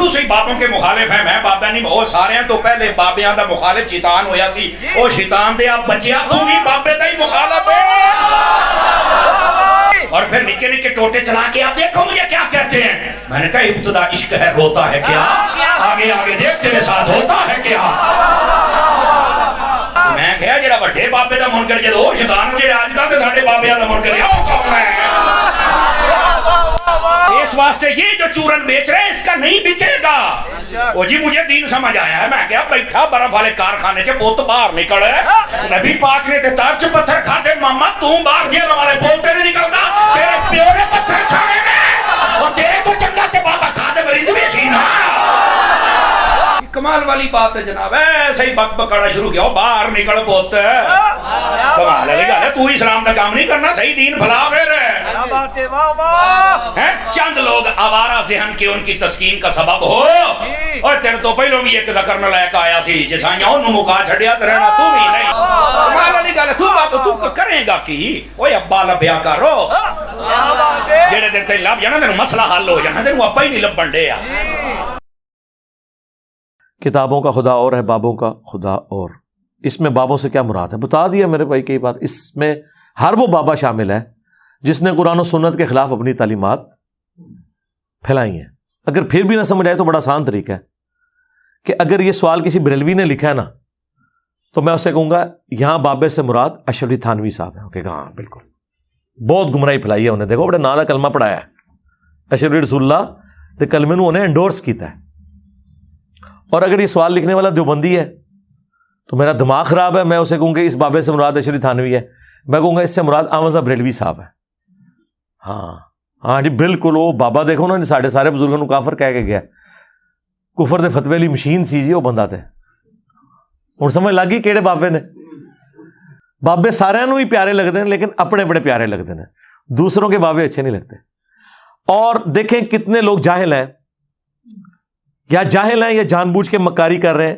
سی بابوں کے مخالف ہیں، میں بابا نہیں، وہ سارے ہیں تو پہلے بابیاں دا مخالف شیطان ہویا سی، او شیطان دے آپ بچیا تو بھی بابے دا ہی مخالف ہے، اور پھر نکے نکے ٹوٹے چلا کے آپ دیکھو مجھے کیا کہتے ہیں، میں نے کہا ابتدا عشق ہے روتا ہے کیا، آگے آگے دیکھ تیرے ساتھ ہوتا ہے کیا، میں کہا جڑا بڑے بابے دا منکر جدو وہ شیطان جڑے آج کل کے ساڑھے بابیاں دا منکر ہے وہ کون ہے؟ اس واسطے یہ جو چورن بیچ رہے ہیں اس کا نہیں بکے گا۔ وہ جی مجھے دین سمجھ آیا ہے، میں کیا بیٹھا برف والے کارخانے کے بوت باہر نکل ہے، نبی پاک نے تار چ پتھر کھاتے، ماما تو باہر گیا ہمارے بولتے نہیں نکلتا، تیرے پیو نے پتھر کھانے میں اور تیرے کو چنگا تے بابا کھاتے مریض بھی سینا۔ کمال والی بات ہے جناب، ایسے ہی بک بکانا شروع کیا، باہر نکل بوت کمال ہے، تو اسلام کا کام نہیں کرنا، صحیح دین بھلا پھر چند لوگ آوارہ ذہن کے ان کی تسکین کا سبب ہو، اور تیرے تو پہلوں بھی ایک ذکر نہ لائق آیا سی جسائیاں انہوں مکا چھڑیا ترہنا تو بھی نہیں، کمال والی گالے تو بابا تو کریں گا کی، اوہ ابا لبیا کرو جیڑے دن تے لب جانا دن مسئلہ حل ہو جانا دن وہ ابا ہی نہیں لب بنڈے یا۔ کتابوں کا خدا اور ہے، بابوں کا خدا اور، اس میں بابوں سے کیا مراد ہے بتا دیا میرے بھائی کئی بار، اس میں ہر وہ بابا شامل ہے جس نے قرآن و سنت کے خلاف اپنی تعلیمات پھیلائی ہیں۔ اگر پھر بھی نہ سمجھ آئے تو بڑا آسان طریقہ ہے کہ اگر یہ سوال کسی بریلوی نے لکھا ہے نا تو میں اسے کہوں گا یہاں بابے سے مراد اشرف علی تھانوی صاحب ہیں، کہ ہاں بالکل بہت گمراہی پھیلائی ہے انہیں، دیکھو بڑے نا دا کلمہ پڑھایا ہے، اشرف علی رسول اللہ دے کلمے نو انہیں انڈورس کیتا ہے۔ اور اگر یہ سوال لکھنے والا دیوبندی ہے تو میرا دماغ خراب ہے، میں اسے کہوں گا اس بابے سے مراد اشرف علی تھانوی ہے، میں کہوں گا اس سے مراد احمد صاحب بریلوی صاحب ہے۔ ہاں جی بالکل، وہ بابا دیکھو نا سارے بزرگوں کو کافر کہہ کے گیا، کفر دے فتوی لی مشین سی جی وہ بندہ تھے، ہوں سمجھ لگ گئی کیڑے بابے نے۔ بابے سارے ہی پیارے لگتے ہیں لیکن اپنے بڑے پیارے لگتے ہیں، دوسروں کے بابے اچھے نہیں لگتے۔ اور دیکھیں کتنے لوگ جاہل ہیں یا جان بوجھ کے مکاری کر رہے ہیں۔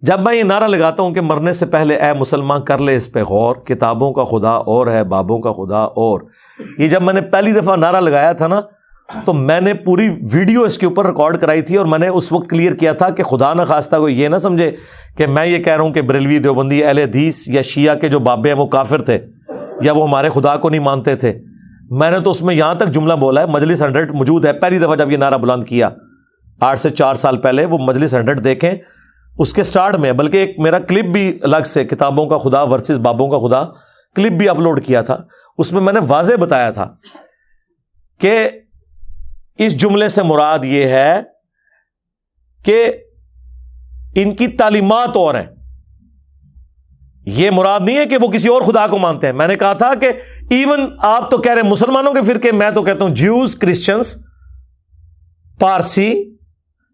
جب میں یہ نعرہ لگاتا ہوں کہ مرنے سے پہلے اے مسلمان کر لے اس پہ غور، کتابوں کا خدا اور ہے، بابوں کا خدا اور، یہ جب میں نے پہلی دفعہ نعرہ لگایا تھا نا تو میں نے پوری ویڈیو اس کے اوپر ریکارڈ کرائی تھی، اور میں نے اس وقت کلیئر کیا تھا کہ خدا نہ خواستہ کوئی یہ نہ سمجھے کہ میں یہ کہہ رہا ہوں کہ بریلوی دیوبندی اہل حدیث یا شیعہ کے جو بابے ہیں وہ کافر تھے یا وہ ہمارے خدا کو نہیں مانتے تھے۔ میں نے تو اس میں یہاں تک جملہ بولا ہے، مجلس 100 موجود ہے، پہلی دفعہ جب یہ نعرہ بلند کیا 8 سے 4 سال پہلے، وہ مجلس 100 دیکھیں، اس کے سٹارٹ میں بلکہ ایک میرا کلپ بھی الگ سے کتابوں کا خدا ورسز بابوں کا خدا کلپ بھی اپلوڈ کیا تھا، اس میں نے واضح بتایا تھا کہ اس جملے سے مراد یہ ہے کہ ان کی تعلیمات اور ہیں، یہ مراد نہیں ہے کہ وہ کسی اور خدا کو مانتے ہیں۔ میں نے کہا تھا کہ ایون آپ تو کہہ رہے ہیں مسلمانوں کے فرقے، میں تو کہتا ہوں جیوز، کرسچنز، پارسی،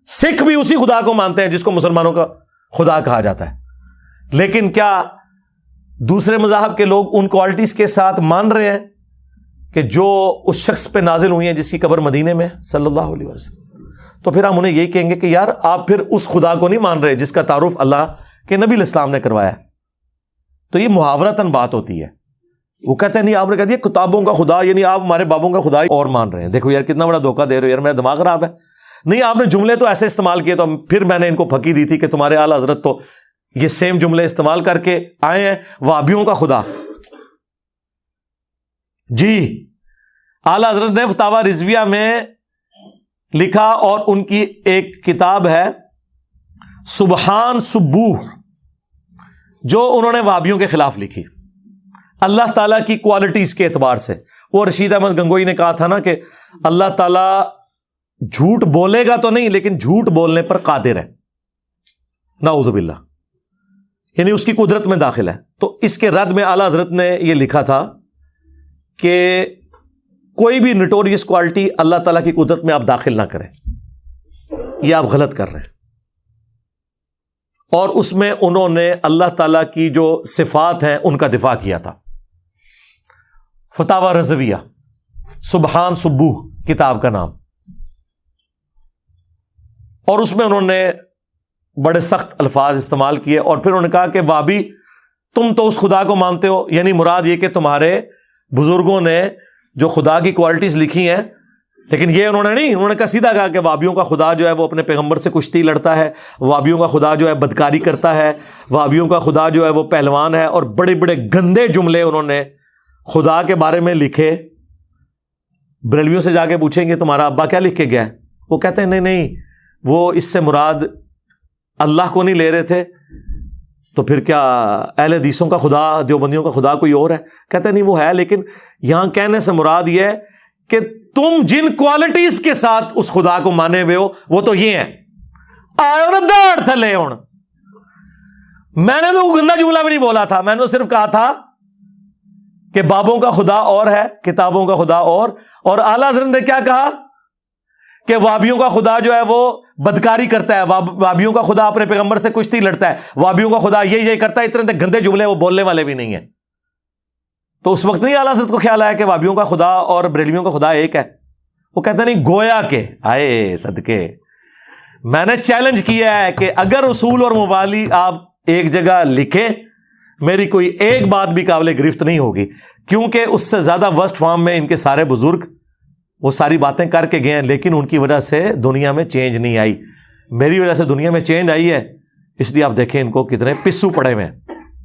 سکھ بھی اسی خدا کو مانتے ہیں جس کو مسلمانوں کا خدا کہا جاتا ہے، لیکن کیا دوسرے مذاہب کے لوگ ان کوالٹیز کے ساتھ مان رہے ہیں کہ جو اس شخص پہ نازل ہوئی ہیں جس کی قبر مدینے میں صلی اللہ علیہ وسلم؟ تو پھر ہم انہیں یہی کہیں گے کہ یار آپ پھر اس خدا کو نہیں مان رہے جس کا تعارف اللہ کے نبی علیہ السلام نے کروایا۔ تو یہ محاورتاً بات ہوتی ہے، وہ کہتے ہیں نہیں آپ نے کہا دیا کتابوں کا خدا، یعنی آپ ہمارے بابوں کا خدا اور مان رہے ہیں۔ دیکھو یار کتنا بڑا دھوکہ دے رہے ہو یار، میرا دماغ خراب ہے۔ نہیں آپ نے جملے تو ایسے استعمال کیے، تو پھر میں نے ان کو پھکی دی تھی کہ تمہارے اعلیٰ حضرت تو یہ سیم جملے استعمال کر کے آئے ہیں، وہابیوں کا خدا۔ جی اعلیٰ حضرت نے فتاوی رضویہ میں لکھا، اور ان کی ایک کتاب ہے سبحان سبوح جو انہوں نے وہابیوں کے خلاف لکھی، اللہ تعالیٰ کی کوالٹیز کے اعتبار سے۔ وہ رشید احمد گنگوئی نے کہا تھا نا کہ اللہ تعالیٰ جھوٹ بولے گا تو نہیں لیکن جھوٹ بولنے پر قادر ہے، نعوذ باللہ، یعنی اس کی قدرت میں داخل ہے۔ تو اس کے رد میں اعلیٰ حضرت نے یہ لکھا تھا کہ کوئی بھی نٹوریس کوالٹی اللہ تعالیٰ کی قدرت میں آپ داخل نہ کریں، یہ آپ غلط کر رہے ہیں۔ اور اس میں انہوں نے اللہ تعالیٰ کی جو صفات ہیں ان کا دفاع کیا تھا۔ فتاوی رضویہ، سبحان سبوح کتاب کا نام، اور اس میں انہوں نے بڑے سخت الفاظ استعمال کیے، اور پھر انہوں نے کہا کہ وہابی تم تو اس خدا کو مانتے ہو، یعنی مراد یہ کہ تمہارے بزرگوں نے جو خدا کی کوالٹیز لکھی ہیں لیکن یہ انہوں نے کہا سیدھا کہا کہ وہابیوں کا خدا جو ہے وہ اپنے پیغمبر سے کشتی لڑتا ہے، وہابیوں کا خدا جو ہے بدکاری کرتا ہے، وہابیوں کا خدا جو ہے وہ پہلوان ہے، اور بڑے بڑے گندے جملے انہوں نے خدا کے بارے میں لکھے. بریلویوں سے جا کے پوچھیں گے تمہارا ابا کیا لکھ کے گیا ہے، وہ کہتے ہیں نہیں وہ اس سے مراد اللہ کو نہیں لے رہے تھے، تو پھر کیا اہل حدیثوں کا خدا، دیوبندیوں کا خدا کوئی اور ہے؟ کہتے ہیں نہیں وہ ہے، لیکن یہاں کہنے سے مراد یہ ہے کہ تم جن کوالٹیز کے ساتھ اس خدا کو مانے ہوئے ہو وہ تو یہ ہیں. آئے نا داڑ تھلے ہوں. میں نے تو گندا جملہ بھی نہیں بولا تھا، میں نے تو صرف کہا تھا کہ بابوں کا خدا اور ہے، کتابوں کا خدا اور اعلیٰ حضرت نے کیا کہا کہ وہابیوں کا خدا جو ہے وہ بدکاری کرتا ہے، وہابیوں کا خدا اپنے پیغمبر سے کشتی لڑتا ہے، وہابیوں کا خدا یہ کرتا ہے. اتنے گندے جملے وہ بولنے والے بھی نہیں ہیں. تو اس وقت نہیں اعلیٰ حضرت کو خیال آیا کہ وہابیوں کا خدا اور بریلویوں کا خدا ایک ہے. وہ کہتے نہیں گویا کہ آئے صدقے میں نے چیلنج کیا ہے کہ اگر اصول اور مبانی آپ ایک جگہ لکھیں میری کوئی ایک بات بھی قابل گرفت نہیں ہوگی، کیونکہ اس سے زیادہ ورسٹ فارم میں ان کے سارے بزرگ وہ ساری باتیں کر کے گئے ہیں، لیکن ان کی وجہ سے دنیا میں چینج نہیں آئی. میری وجہ سے دنیا میں چینج آئی ہے، اس لیے آپ دیکھیں ان کو کتنے پسو پڑے ہوئے ہیں.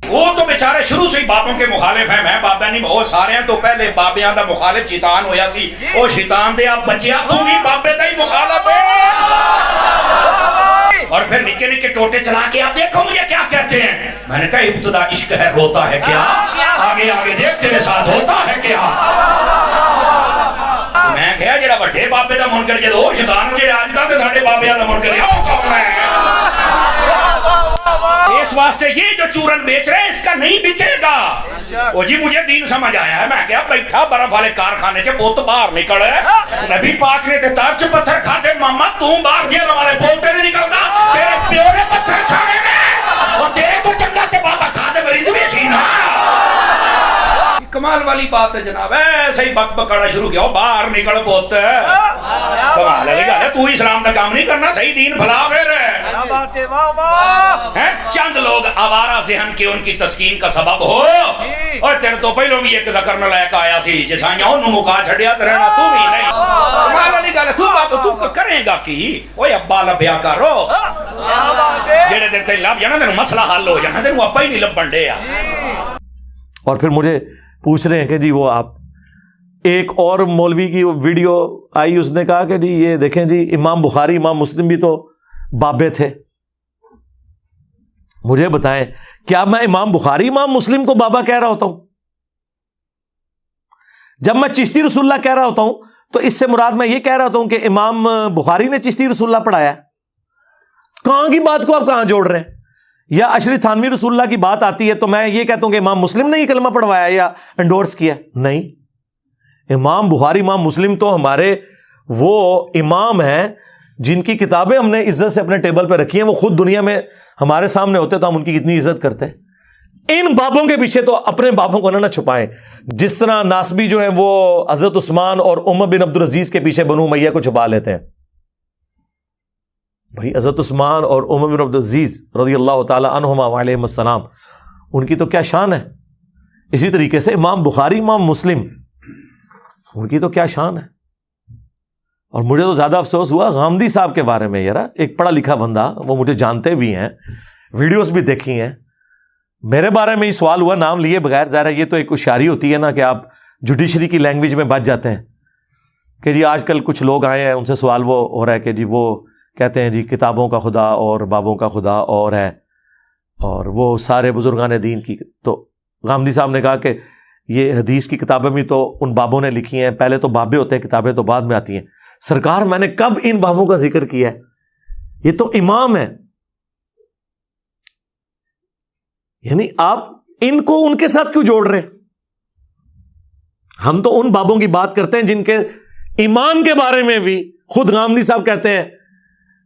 وہ تو بیچارے شروع سے ہی بابوں کے مخالف ہیں. میں بابا نہیں بہت سارے ہیں، تو پہلے بابیاں دا مخالف شیطان ہویا سی، او شیطان دے آپ بچیا تو بھی بابے دا ہی مخالف ہے. اور پھر نکے نکے ٹوٹے چلا کے آپ دیکھو مجھے کیا کہتے ہیں. میں نے کہا ابتدا عشق ہے روتا ہے کیا، آگے آگے دیکھ تیرے ساتھ ہوتا ہے کیا. میں کہا جڑا بڑے بابے دا منکر جے او شیطان جڑے اج کل تے ساڈے بابیاں دا منکر ہے او کون ہے؟ اس واسطے یہ جو چورن بیچ رہے ہیں اس کا نہیں بکے گا. وہ جی مجھے دین سمجھ آیا ہے. میں کہا بیٹھا برف والے کارخانے کے بوت باہر نکل ہے. نبی پاک نے تے ترچ پتھر کھاتے ماما تو باہر گیا والے بولتے نہیں نکلتا، تیرے پیو نے پتھر کھانے میں اور تیرے کو چنگا تے بابا کھاتے مریض بھی سی نا. کمال والی بات ہے جناب. ایسے ہی بک بکانا شروع کیا باہر نکل بوت. کمال ہے گا تو اسلام کا کام نہیں کرنا، صحیح دین بھلا پھر چند لوگ آوارہ ذہن کے ان کی تسکین کا سبب ہو. اور تیرے تو پہلوں بھی ایک ذکر نہ لائق آیا سی جسائیاں انہوں مکا چھڑیا ترہنا تو بھی نہیں. کمال والی گا تو بابا تو کریں گا کی اوہ ابا لبیا کرو جیڑے دن تے لب جانا تینوں مسئلہ حل ہو جانا، تینوں ابا ہی نہیں لبن دے. اور پھر مجھے پوچھ رہے ہیں کہ جی وہ آپ ایک اور مولوی کی ویڈیو آئی، اس نے کہا کہ جی یہ دیکھیں جی امام بخاری امام مسلم بھی تو بابے تھے. مجھے بتائیں کیا میں امام بخاری امام مسلم کو بابا کہہ رہا ہوتا ہوں؟ جب میں چشتی رسول اللہ کہہ رہا ہوتا ہوں تو اس سے مراد میں یہ کہہ رہا ہوتا ہوں کہ امام بخاری نے چشتی رسول اللہ پڑھایا. کہاں کی بات کو آپ کہاں جوڑ رہے ہیں؟ یا اشری تھانوی رسول اللہ کی بات آتی ہے تو میں یہ کہتا ہوں کہ امام مسلم نے یہ کلمہ پڑھوایا یا انڈورس کیا؟ نہیں، امام بخاری امام مسلم تو ہمارے وہ امام ہیں جن کی کتابیں ہم نے عزت سے اپنے ٹیبل پہ رکھی ہیں. وہ خود دنیا میں ہمارے سامنے ہوتے تو ہم ان کی کتنی عزت کرتے ہیں. ان بابوں کے پیچھے تو اپنے بابوں کو نہ چھپائیں. جس طرح ناسبی جو ہے وہ حضرت عثمان اور عمر بن عبدالعزیز کے پیچھے بنو امیہ کو چھپا لیتے ہیں. بھائی حضرت عثمان اور عمر بن عبدالعزیز رضی اللہ تعالی عنہما وعلیہم السلام ان کی تو کیا شان ہے. اسی طریقے سے امام بخاری امام مسلم ان کی تو کیا شان ہے. اور مجھے تو زیادہ افسوس ہوا غامدی صاحب کے بارے میں. یار ایک پڑھا لکھا بندہ، وہ مجھے جانتے بھی ہیں، ویڈیوز بھی دیکھی ہیں. میرے بارے میں ہی سوال ہوا نام لیے بغیر. ظاہر یہ تو ایک ہوشیاری ہوتی ہے نا کہ آپ جوڈیشری کی لینگویج میں بچ جاتے ہیں کہ جی آج کل کچھ لوگ آئے ہیں ان سے سوال وہ ہو رہا ہے کہ جی وہ کہتے ہیں جی کتابوں کا خدا اور بابوں کا خدا اور ہے اور وہ سارے بزرگان دین کی. تو غامدی صاحب نے کہا کہ یہ حدیث کی کتابیں بھی تو ان بابوں نے لکھی ہیں، پہلے تو بابے ہوتے ہیں، کتابیں تو بعد میں آتی ہیں. سرکار میں نے کب ان بابوں کا ذکر کیا ہے؟ یہ تو امام ہے. یعنی آپ ان کو ان کے ساتھ کیوں جوڑ رہے ہیں؟ ہم تو ان بابوں کی بات کرتے ہیں جن کے ایمان کے بارے میں بھی خود غامدی صاحب کہتے ہیں،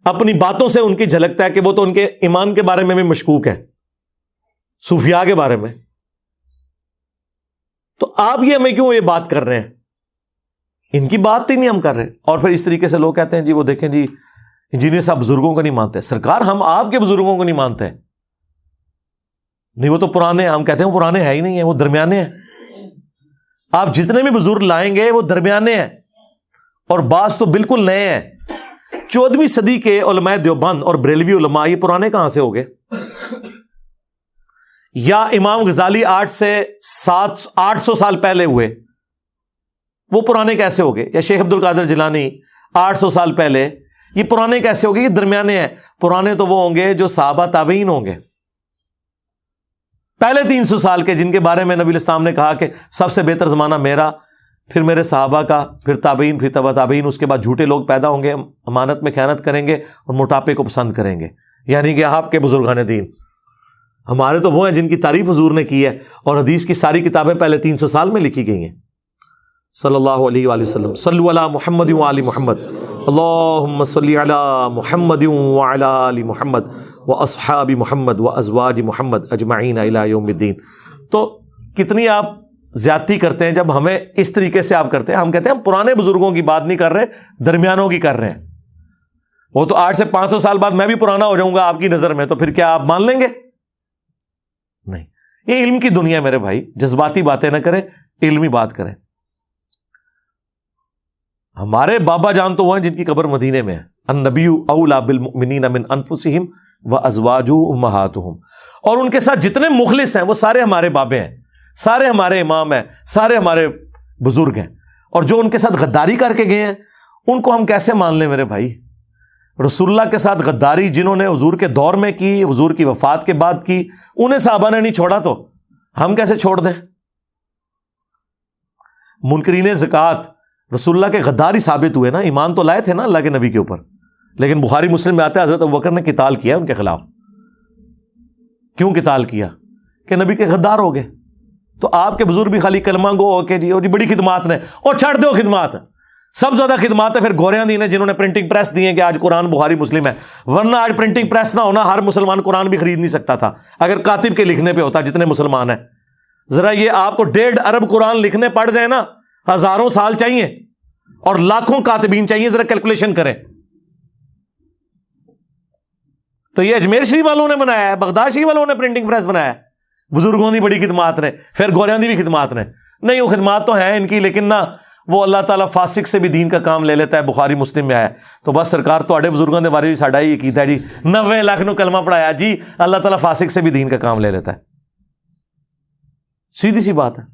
اپنی باتوں سے ان کی جھلکتا ہے کہ وہ تو ان کے ایمان کے بارے میں بھی مشکوک ہے، صوفیاء کے بارے میں. تو آپ یہ ہمیں کیوں یہ بات کر رہے ہیں؟ ان کی بات ہی نہیں ہم کر رہے. اور پھر اس طریقے سے لوگ کہتے ہیں جی وہ دیکھیں جی انجینئر صاحب بزرگوں کو نہیں مانتے. سرکار ہم آپ کے بزرگوں کو نہیں مانتے. نہیں وہ تو پرانے، ہم کہتے ہیں وہ پرانے ہے ہی نہیں ہیں، وہ درمیانے ہیں. آپ جتنے بھی بزرگ لائیں گے وہ درمیانے ہیں. اور بعض تو بالکل نئے ہیں. 14ویں صدی کے علماء دیوبند اور بریلوی علماء یہ پرانے کہاں سے ہو گئے؟ یا امام غزالی 800 سال پہلے ہوئے، وہ پرانے کیسے ہو گئے؟ یا شیخ عبد القادر جیلانی 800 سال پہلے، یہ پرانے کیسے ہو گئے؟ یہ درمیانے ہیں. پرانے تو وہ ہوں گے جو صحابہ تابعین ہوں گے، پہلے 300 سال کے، جن کے بارے میں نبی اسلام نے کہا کہ سب سے بہتر زمانہ میرا، پھر میرے صحابہ کا، پھر تابعین، پھر تبع تابعین. اس کے بعد جھوٹے لوگ پیدا ہوں گے، امانت میں خیانت کریں گے اور موٹاپے کو پسند کریں گے. یعنی کہ آپ کے بزرگان دین. ہمارے تو وہ ہیں جن کی تعریف حضور نے کی ہے، اور حدیث کی ساری کتابیں پہلے 300 سال میں لکھی گئی ہیں. صلی اللہ علیہ وآلہ وسلم. صلو علی محمد وآل محمد. اللہم صلی علی محمد وعلی آل محمد واصحاب محمد وازواج محمد اجمعین الی یوم الدین. تو کتنی آپ زیادتی کرتے ہیں جب ہمیں اس طریقے سے آپ کرتے ہیں. ہم کہتے ہیں ہم پرانے بزرگوں کی بات نہیں کر رہے، درمیانوں کی کر رہے ہیں. وہ تو 8 سے 500 سال بعد میں بھی پرانا ہو جاؤں گا آپ کی نظر میں، تو پھر کیا آپ مان لیں گے؟ نہیں. یہ علم کی دنیا ہے میرے بھائی، جذباتی باتیں نہ کریں، علمی بات کریں. ہمارے بابا جان تو وہ ہیں جن کی قبر مدینے میں ہے. النبی اولی بالمؤمنین من انفسہم وازواجہ امہاتہم. اور ان کے ساتھ جتنے مخلص ہیں وہ سارے ہمارے بابے ہیں، سارے ہمارے امام ہیں، سارے ہمارے بزرگ ہیں. اور جو ان کے ساتھ غداری کر کے گئے ہیں ان کو ہم کیسے مان لیں میرے بھائی؟ رسول اللہ کے ساتھ غداری جنہوں نے حضور کے دور میں کی، حضور کی وفات کے بعد کی، انہیں صحابہ نے نہیں چھوڑا تو ہم کیسے چھوڑ دیں؟ منکرین زکوٰۃ رسول اللہ کے غداری ثابت ہوئے نا، ایمان تو لائے تھے نا اللہ کے نبی کے اوپر، لیکن بخاری مسلم میں آتے ہیں حضرت ابوبکر نے قتال کیا ان کے خلاف. کیوں قتال کیا؟ کہ نبی کے غدار ہو گئے. تو آپ کے بزرگ بھی خالی کلمہ گو ہو کے جی بڑی خدمات نے، اور چھڑ دو خدمات. سب زیادہ خدمات ہے پھر گوریاں دی نے جنہوں نے پرنٹنگ پریس دی ہیں کہ آج قرآن بخاری مسلم ہے. ورنہ آج پرنٹنگ پریس نہ ہونا ہر مسلمان قرآن بھی خرید نہیں سکتا تھا اگر کاتب کے لکھنے پہ ہوتا. جتنے مسلمان ہیں ذرا یہ آپ کو 1.5 ارب قرآن لکھنے پڑ جائے نا، ہزاروں سال چاہیے اور لاکھوں کاتبین چاہیے. ذرا کیلکولیشن کریں. تو یہ اجمیر شریف والوں نے بنایا ہے، بغداد شریف والوں نے پرنٹنگ پریس بنایا ہے. بزرگوں کی بڑی خدمات نے، پھر گوریاں دی بھی خدمات نے. نہیں وہ خدمات تو ہیں ان کی، لیکن نہ وہ اللہ تعالیٰ فاسق سے بھی دین کا کام لے لیتا ہے. بخاری مسلم میں آیا. تو بس سرکار تواڈے بزرگوں کے بارے میں ساڈا یہ کیتا ہے جی 90 لاکھ نو کلمہ پڑھایا جی، اللہ تعالیٰ فاسق سے بھی دین کا کام لے لیتا ہے. سیدھی سی بات ہے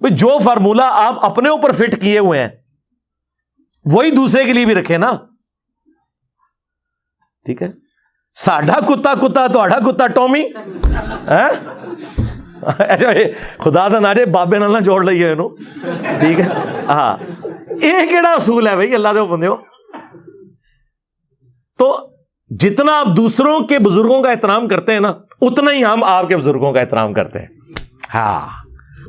بھئی. جو فارمولہ آپ اپنے اوپر فٹ کیے ہوئے ہیں وہی دوسرے کے لیے بھی رکھیں نا. ٹھیک ہے. ساڈا کتا کتا تہاڈا کتا ٹومی. خدا دا نہ جے بابے نال نہ جوڑ لئیے انہوں. ٹھیک ہے. ہاں یہ کیڑا اصول ہے بھائی اللہ دے بندیو؟ تو جتنا آپ دوسروں کے بزرگوں کا احترام کرتے ہیں نا، اتنا ہی ہم آپ کے بزرگوں کا احترام کرتے ہیں. ہاں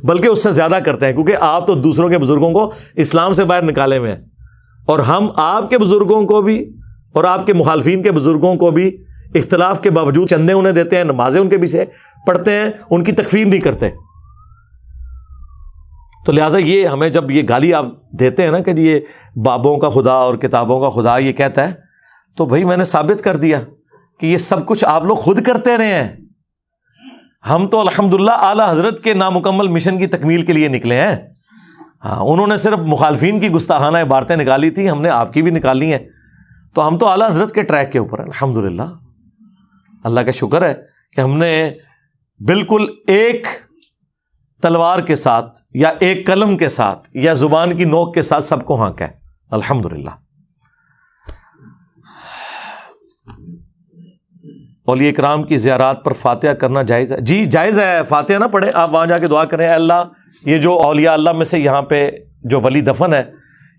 بلکہ اس سے زیادہ کرتے ہیں، کیونکہ آپ تو دوسروں کے بزرگوں کو اسلام سے باہر نکالے ہوئے ہیں، اور ہم آپ کے بزرگوں کو بھی اور آپ کے مخالفین کے بزرگوں کو بھی اختلاف کے باوجود چندے انہیں دیتے ہیں، نمازیں ان کے پیچھے پڑھتے ہیں، ان کی تکفیر نہیں کرتے. تو لہٰذا یہ ہمیں جب یہ گالی آپ دیتے ہیں نا کہ یہ بابوں کا خدا اور کتابوں کا خدا یہ کہتا ہے، تو بھائی میں نے ثابت کر دیا کہ یہ سب کچھ آپ لوگ خود کرتے رہے ہیں. ہم تو الحمدللہ اعلیٰ حضرت کے نامکمل مشن کی تکمیل کے لیے نکلے ہیں. ہاں انہوں نے صرف مخالفین کی گستاخانہ عبارتیں نکالی تھی، ہم نے آپ کی بھی نکالی ہیں. تو ہم تو اعلیٰ حضرت کے ٹریک کے اوپر ہیں الحمدللہ. اللہ کا شکر ہے کہ ہم نے بالکل ایک تلوار کے ساتھ یا ایک قلم کے ساتھ یا زبان کی نوک کے ساتھ سب کو ہانکا ہے الحمدللہ. اولیاء اکرام کی زیارات پر فاتحہ کرنا جائز ہے؟ جی جائز ہے. فاتحہ نہ پڑھیں آپ، وہاں جا کے دعا کریں، اے اللہ یہ جو اولیاء اللہ میں سے یہاں پہ جو ولی دفن ہے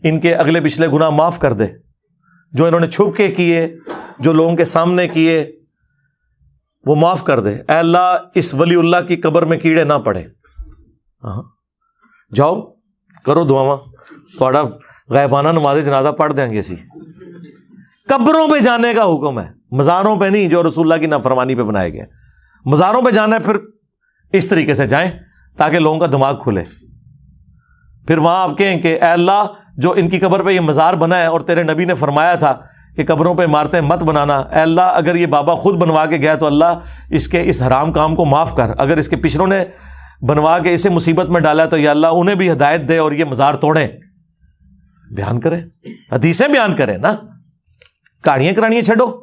ان کے اگلے پچھلے گناہ معاف کر دے، جو انہوں نے چھپ کے کیے، جو لوگوں کے سامنے کیے، وہ معاف کر دے. اے اللہ اس ولی اللہ کی قبر میں کیڑے نہ پڑے. جاؤ کرو دعاواں، تھوڑا غیبانہ نماز جنازہ پڑھ دیں گے. اسی قبروں پہ جانے کا حکم ہے، مزاروں پہ نہیں جو رسول اللہ کی نافرمانی پہ بنائے گئے. مزاروں پہ جانا ہے پھر اس طریقے سے جائیں تاکہ لوگوں کا دماغ کھلے. پھر وہاں آپ کہیں کہ اے اللہ جو ان کی قبر پہ یہ مزار بنا ہے اور تیرے نبی نے فرمایا تھا کہ قبروں پہ عمارتیں مت بنانا، اے اللہ اگر یہ بابا خود بنوا کے گیا تو اللہ اس کے اس حرام کام کو معاف کر. اگر اس کے پچھلوں نے بنوا کے اسے مصیبت میں ڈالا تو یا اللہ انہیں بھی ہدایت دے اور یہ مزار توڑیں. بیان کریں, حدیثیں بیان کریں نا, کہانیاں کرانیاں چھڈو.